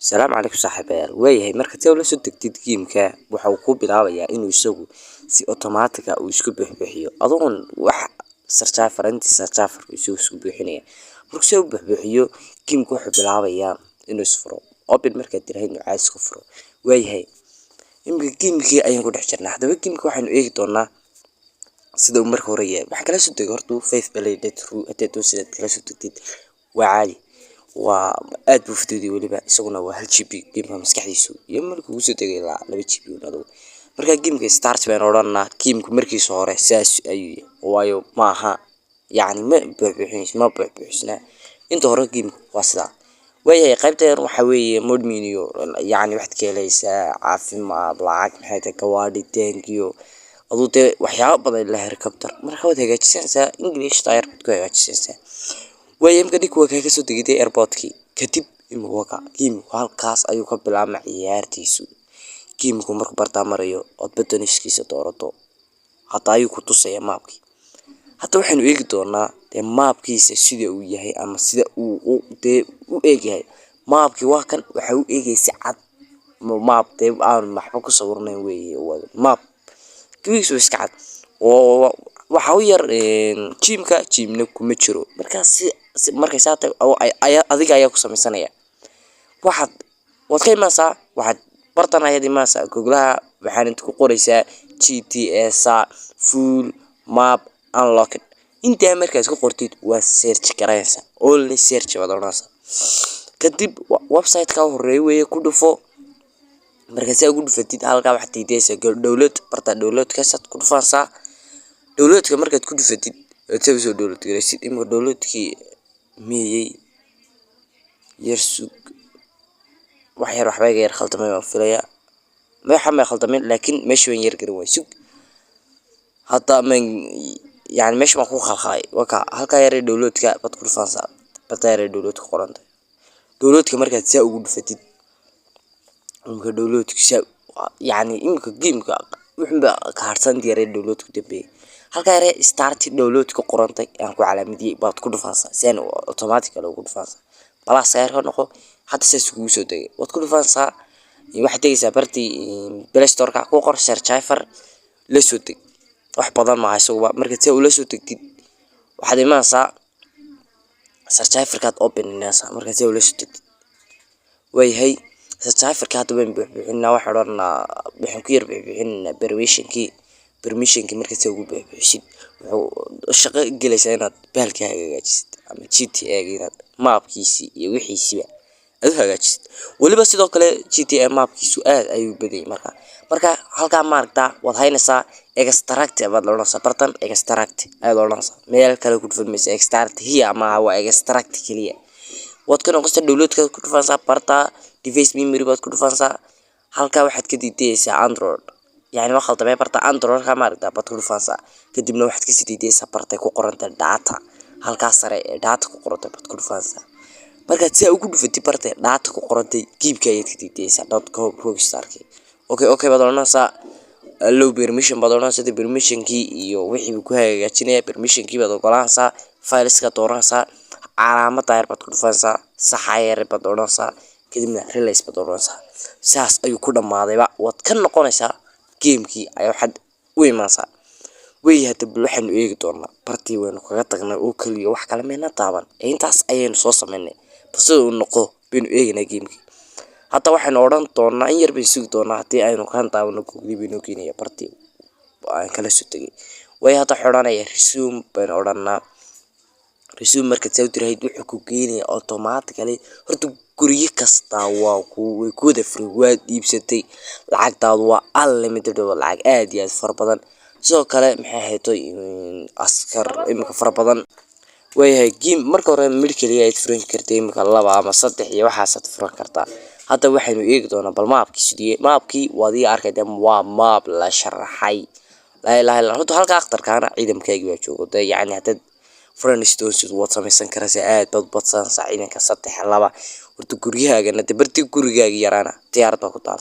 السلام عليكم صاحبيال وياhay marka tii la soo degtid geemka waxa uu ku bilaabayaa inuu isagu si automatic ah uu isku bixbixiyo adoon wax sarjaafarantiisa isku bixinaya markuu soo bixbixiyo geemku wuxuu bilaabayaa inuu isfuro open marka tiraahdo inuu caas ku furo wayhay imka geemkii ayaan ku dhex jirnaa hadaba geemka waxaanu eegi doonaa sida uu marka hore yahay waxa kala soo degay horta faith balayded through adeeto sida kala soo degtid waa caadi waa aad buu fududiyay waliba isaguna waa hal GB geemka maskaxdiisu iyo markuu uu soo degay 2 GB uu marka geemka start baan oranaa geemku markiisa hore saas ayuu waayo maaha yani ma bixisna inta hore geemku waa sida wayay qaybteen waxa weeye mod menu yani waxaad ka helaysaa caafimaad lacag maxay tahay gawaadhi tankiyo aduute waxyaabo badan la helicopter marka wada hagaajisanaysaa English tire ku hagaajisanaysaa wayamka dhig waa ka soo degay airportkii kadib imwaka geemku halkaas ayuu ka bilaabmay ciyaartiisu geemku markuu barta marayo oo buttonskiisa doorato hata ayuu ku tusaya maapkii hata waxaanu eegi doonaa maapkiisa sida uu yahay ama sida uu u eegyahay maapkii waa kan waxa uu eegaysa cad maap aan maxba ku sawirnayn weeye maap kiisu iska cad oo waxa uu yar jimna kuma jiro markaas markay saatay adiga ayaa ku samaysanaya waxaad ka imaanaysaa waxaad bartanayadi maasa googlaha waxaan inta ku qoraysaa GPS full map unlocked inta markaas ku qortid waa search garaysa only search wadanaasa kadib website-ka horeeyay way ku dhufo markaas aad ku dhufatid halka wax tiidaysa dawlad barta dawladka sad ku dhufansa dawladka markaad ku dhufatid aad soo dawlad garaysid imka dawladkii miyay yersug waxba yar khaldamay oo filaya ma khaldamay laakiin meesha weyn yar garan way sug hata man yani meesha ma ku khalkhalay waka halka yar dawladka bad ku dhufansa barta yar dawladka qoranta dawladka markaad saa ugu dhufatid imka dawladka yani imka geemka wuxuu ka harsan diyaar dawladku dambe halka yar start dawladka qorantay aan ku calaamadiyay baad ku dhufansa si aan automatic ugu dhufansa balaas yar noqo hada saas ugu soo degay waad ku dhufansa waxa tagaysa barti Play Store-ka ku qor searchifer la soo deg wax badan ma hayso marka si uu la soo degtid waxaad imaanaysaa searchifer-ka open inasa marka si uu la soo degtid wayhay searchifer-ka hadda waan bixinaa wax oranaa bixin ku yar bixinaa permission-ki marka si ugu bixishid wuxuu shaqo galaysaa inaad bahalka hagaajisid ama GTA inaad maapkiisi iyo wixiisiba aad hagaajisid waliba sidoo kale GTA maapkiisu aad ayuu baday marka halka maaragta wad haynaysaa extract baad loolanaysaa bartan extract aad loolanaysaa meel kale ku dhufmaysaa extract hiya ama waa extract kaliya wad ka noqosta dawladka ku dhufanaysaa barta device memory baad ku dhufanaysaa halka waxaad ka diidaysaa Android yani wax khaldamay barta Android ka maaragta baad ku dhufanaysaa kadibna waxaad ka siidaysaa barta ku qoranta data halka sare ee data ku qoranta baad ku dhufanaysaa marka si ugu dhufatid barta data ku qorantay geemka ayaad ka diidaysaa .com/rockstar-ki okay baad oranaysaa allow permission baad oranaysaa permission-kii iyo wixii uu ku hagaajinaya permission-kii baad ogolanaysaa files-ka dooranaysaa calaamada yar baad ku dhufanaysaa saxayar baad oranaysaa kadibna release baad oranaysaa saas ayuu ku dhamaadayba waad ka noqonaysaa geemkii ayaa waxaad u imaanaysaa way hadaba waxaanu eegi doonaa bartii weyn kaga tagnay oo kaliya wax kale meena taaban intaas ayaynu soo sameynay bas uu noqo binu eegna geemkii hata waxaanu oran doonaa in yar bay sugi doonaa hadii aynu ka taabano Google keenaya bartii aan kala soo tagay way hata xoranaya resume baan oranaa resume marka soo tiraahid wuxuu ku keenaya automatically horta guriga kasta waa way ku wada free waad iibsatay lacagtaadu waa unlimited lacag aad iyo aad far badan sidoo kale maxay hayto askar imka far badan wayhay geem marka hore kaliya ay furan kartay imka 2 ama 3 iyo waxaas furan kartaa hada waxaanu eegi doonaa bal maapkii waad arkay waa maap la sharaxay la ilaha illa horta halka akhtarkaana ciidamkayga waa joogo yani hada friendstones waad samaysan karaysaa aad badsan ciidanka 3 2 horta gurigaaga barti gurigaaga yaraana diyaarad baa ku taal